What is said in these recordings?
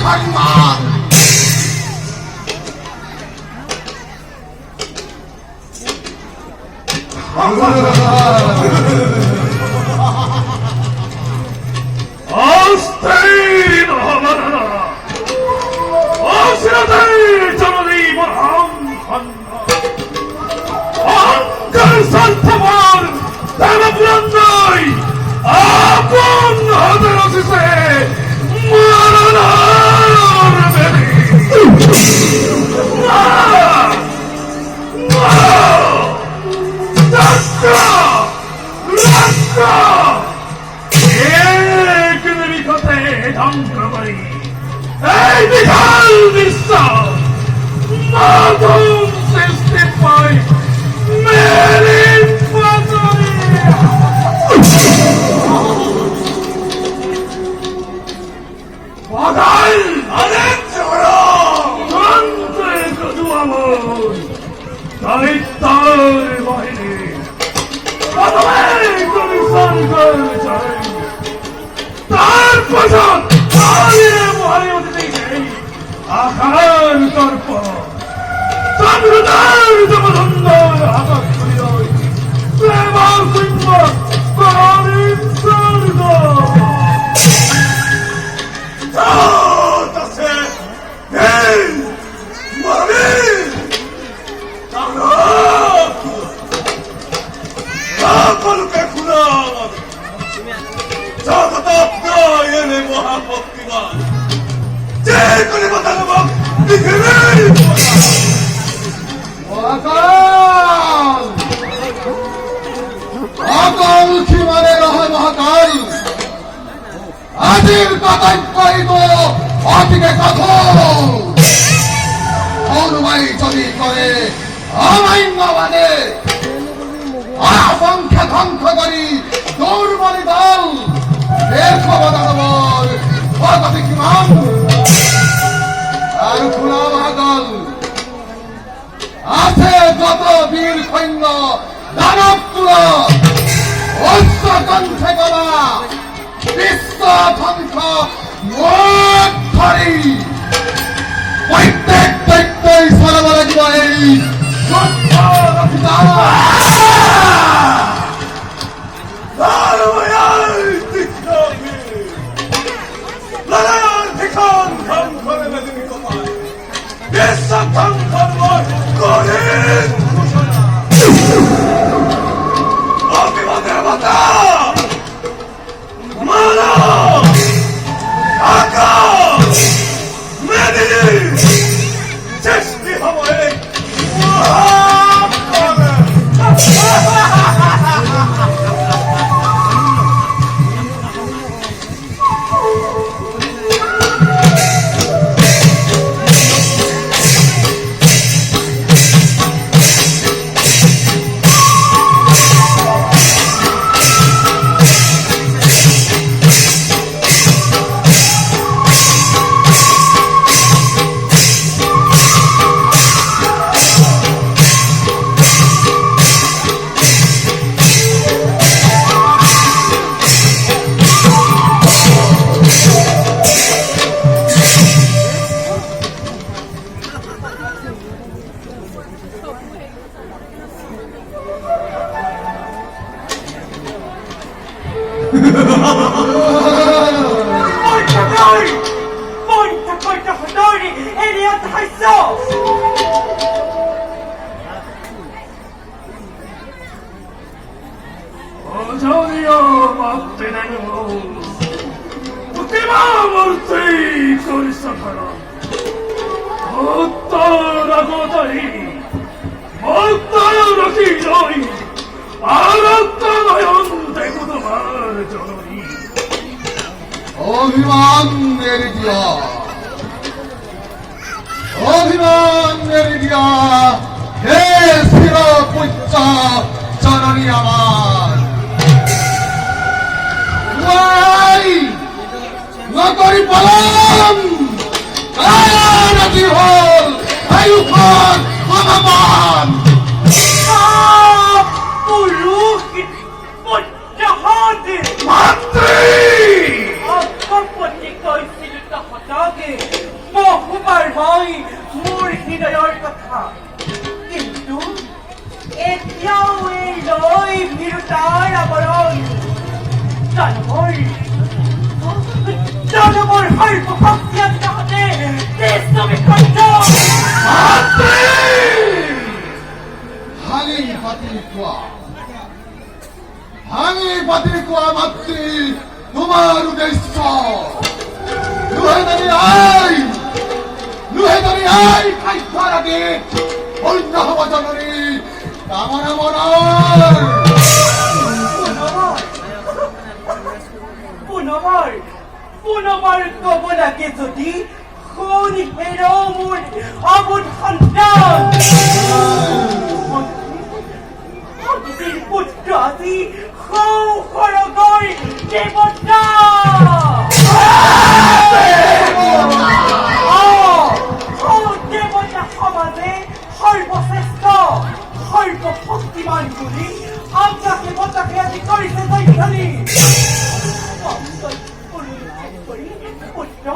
সম্মান অস্থির হবানা অশিরতের জননী মহান অহংকার স্বার্থপর দেবপুরন্দর আপন হাতে রচিছে মরণার বেদী ধ্বংস করি এই বিশাল বিশ্ব নতুন সৃষ্টি পাই মেরে পাতরে বাধাই অনেক চড়া মন্ত্রে কদুয়ামন দায়িত্বর বাহিনী প্রথমে কমিশন করে চাই তার পছন্দ মহারি অতিথি আকার তর্প চন্দ্রদার জগদন্দর আকাশ প্রেমা সিংহ করিম স্বর্গ সকলকে খুলা জগত এনে মহাভক্তিমান যে করে বতালব পৃথিবীর মহাকাল অকল সীমানে রহে মহাকাল আজির কথাই কইব অতিকে কথন অনুমাই যদি করে অমান্য মানে অসংখ্য ধ্বংস করি দুর্বলী দল আর খোলা মহাগল আছে যত বীর সৈন্য দানব তুল কণ্ঠে গলা বিশ্ব ধ্বংস মুখ ধরি প্রত্যেক দৈত্যই চলাব লাগিব এই অভিমানের দিয়া হে শির পুচ্ছ জননী আমার নগরী পালন রাজি হল আয়ুখন ভগবান পুরোহিত পঞ্চহদ মাতৃ অল্পপতি কৈছিল তহতৰ তোমাকে বহুবার মই মোৰ হৃদয়ৰ কথা কিন্তু এতিয়াও এই লৈ বিৰুতাৰ আৱৰণ জনমৰ সৰ্বশক্তি তাহাতে ভাঙি পাতিল কোৱা মাতৃ তোমাৰ উদ্দেশ্য নুহেদনি আই খাদ্যৰ আগে অন্য হব জননী কামনা মনৰ পুনবাৰ কব লাগে যদি সোণ হেৰ মোৰ অবুধ সন্তান পুত্ৰ আজি সৌৰগৰ দেৱতা দেৱতা সমাজে সৰ্বশ্ৰেষ্ঠ সৰ্বশক্তিমান বুলি আপোনাকে বতাকে আজি কৰিছে জয়ধ্বনি পুত্ৰ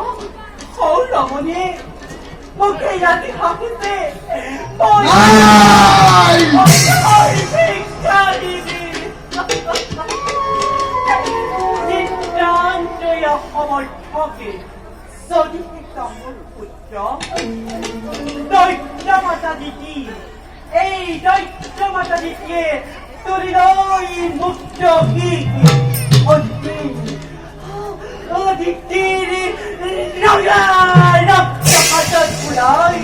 সৌৰমণিয়ে মোকে ইয়াতে ভাবিছে সমৰ্থকে যদিহে কামৰ পুত্ৰ দৈত্য মাতা দিতি এই দৈত্য মাতা দিতিয়ে তুলিলৈ মুক্ত অদিতিৰ ৰঙা ৰক্ত হাতত ফুলাই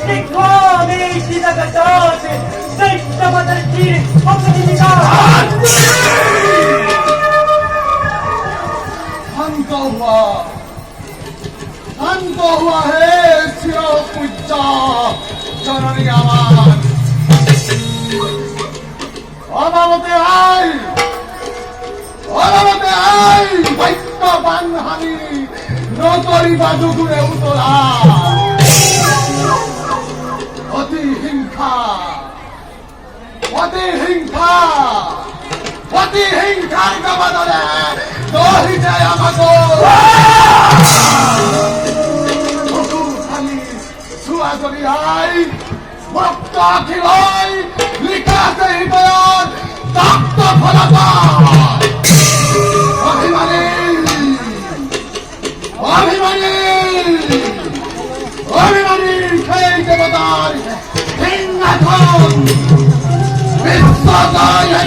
দেখুৱাম এই জগতত দৈত্য মাতাৰ তীৰ অগ্নিমিতা শান্ত হোৱা হে চিৰ পূজ্য জননী আমাৰ অনামতে আই বাক্যবান হানি নকৰিবা দুগুৰে উতলা অতি হিংসাৰ কাবাদৰে দহি যায় আমাক চোৱা যদি আই ভক্ত আখিলৈ লিখা আছে হৃদয়ত তপ্ত ফলতা অভিমানী সেই দেৱতাৰ সিংহাসন বিশ্বজয়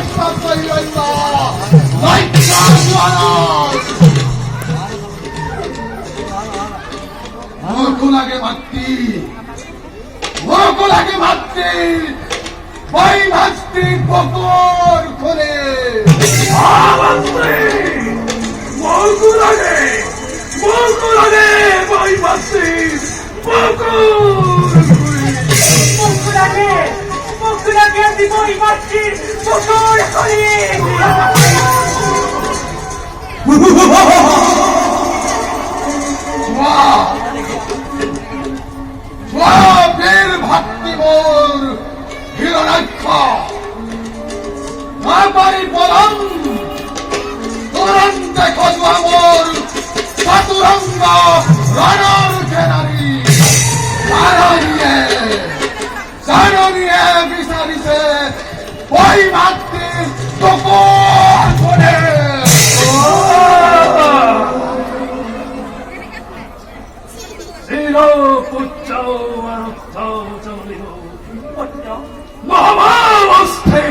মোকো লাগে মাতৃ বৈ ভাস্তি বকুৰ খোলে মোকো লাগে বৈ ভাস্তি মোকো লাগে আজি মই মাতৃৰ বকুৰ খোলে বীর ভক্তি মোর হিরণাক্ষ না পারি বলম তুরন্তে খোঁজবা মোর চতুরঙ্গ রণর খেলারি জাননিয়ে বিচারিছে বই মাতৃ তকর করে মহামাবস্থে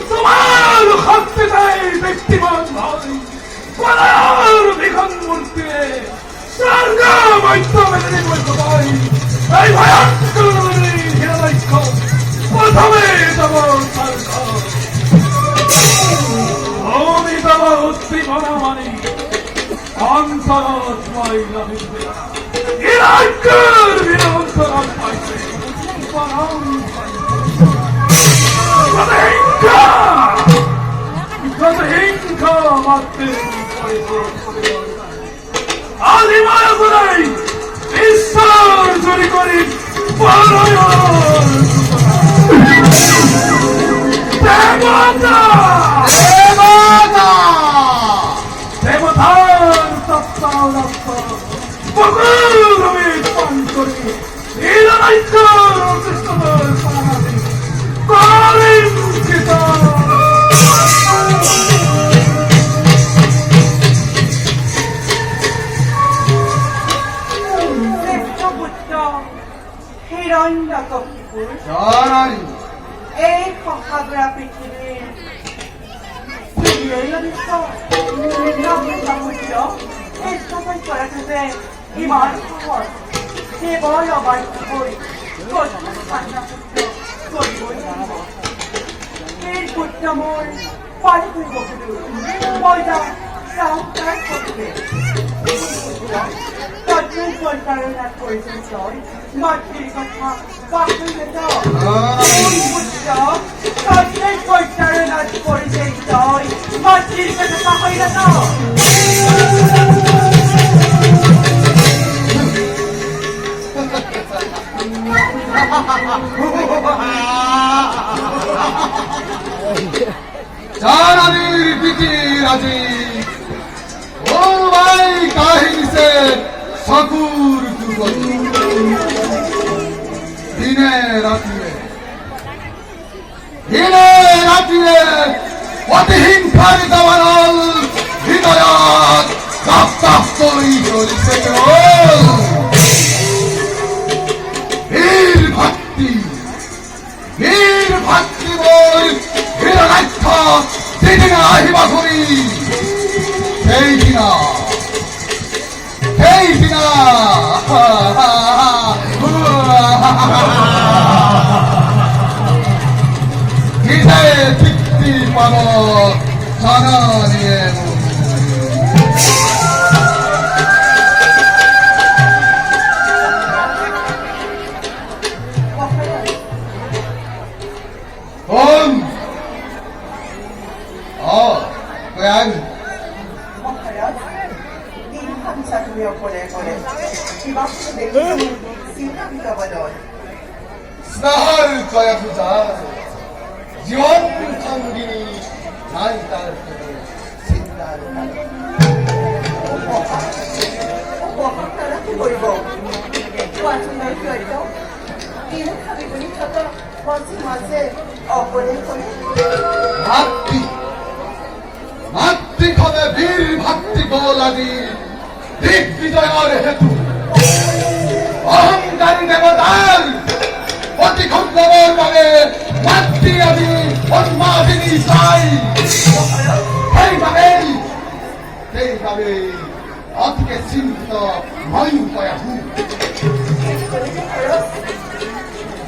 তোমার শক্তি চাই ব্যক্তিমান হয় পলার বিখন মূর্তিয়ে স্বর্গ মধ্য মেদিনী বলতে পাই এই ভয়ঙ্কর হিরণাক্ষ প্রথমে তব স্বর্গ ভূমি তব উদ্দীপনা মানি অন্তরত মহিলা বিদ্যা হিরণাক্ষর বিরন্তরত পাইছে ঈশ্বর চুরি করি দেবতার তত্ত্ব সকল আমি পান করি নিরানৈক্যর অসুস্থতার সমাধি করেন চিতা শ্রেষ্ঠপুত্র হিৰণ্যকশিপুৰ জননী এই শশাগুৰা পৃথিৱীৰ স্থাপন কৰাটো যে ইমান সহজ কেৱল অবাধ্যকৈ কৰিবই লাগিব এই পুত্ৰ মোৰ পানী কৰিব খোজো মই যাওঁ চাওঁ তাৰ সত্বে তদ্ৰুপ পৰিচালনাত কৰিছিল তই মাতৃৰ কথা পাহৰি নাযাওঁ পুত্ৰ তদ্ৰুপ পৰিচালনাত কৰিছিল তই মাতৃৰ কথা পাহৰি নাযাওঁ জননীর পিতি রাজি ওই কাহিনীতে সকুর দিনে রাত্রিরে অতিহিংসার দেওয়াল হৃদয়াত কাপ্তাস্তই চলিছে বীর ভক্তি বই হিরণাক্ষ দিদিনা আহিবা করি সেই দিনা নিজে তৃপ্তি পাব জানা নিয়ে স্নেহর জয়া পূজা জীবন সঙ্গিনী নাই তার চিন্তার কি কৰিব কোৱাচোন মাজে অকলে কৰি মাতৃক্ষণে বীর ভক্তি গোলাদি দিগ্বিজয়ের হেতু অহংকারী দেবতার অতিক্ষণের মানে মাতৃ আদি উন্মাদিনী চাই সেইভাবে অতিকে চিন্তিত ময়ূর কয়া হুক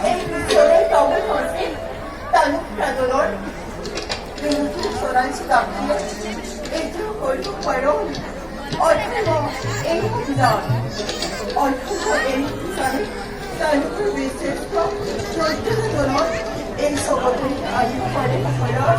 এই বিশ্বরে তবে হচ্ছে তালুক প্রাদলর কিন্তু সোনাঞ্চি কাপিয়ে এইটো কৰিব পাৰোঁ অৰ্থ এই সন্ধান অৰ্থ এই বিচাৰি তালুকৰ বিশেষত্ব চৰিত্ৰজনৰ এই চবতে আহিব পাৰে ঘৰৰ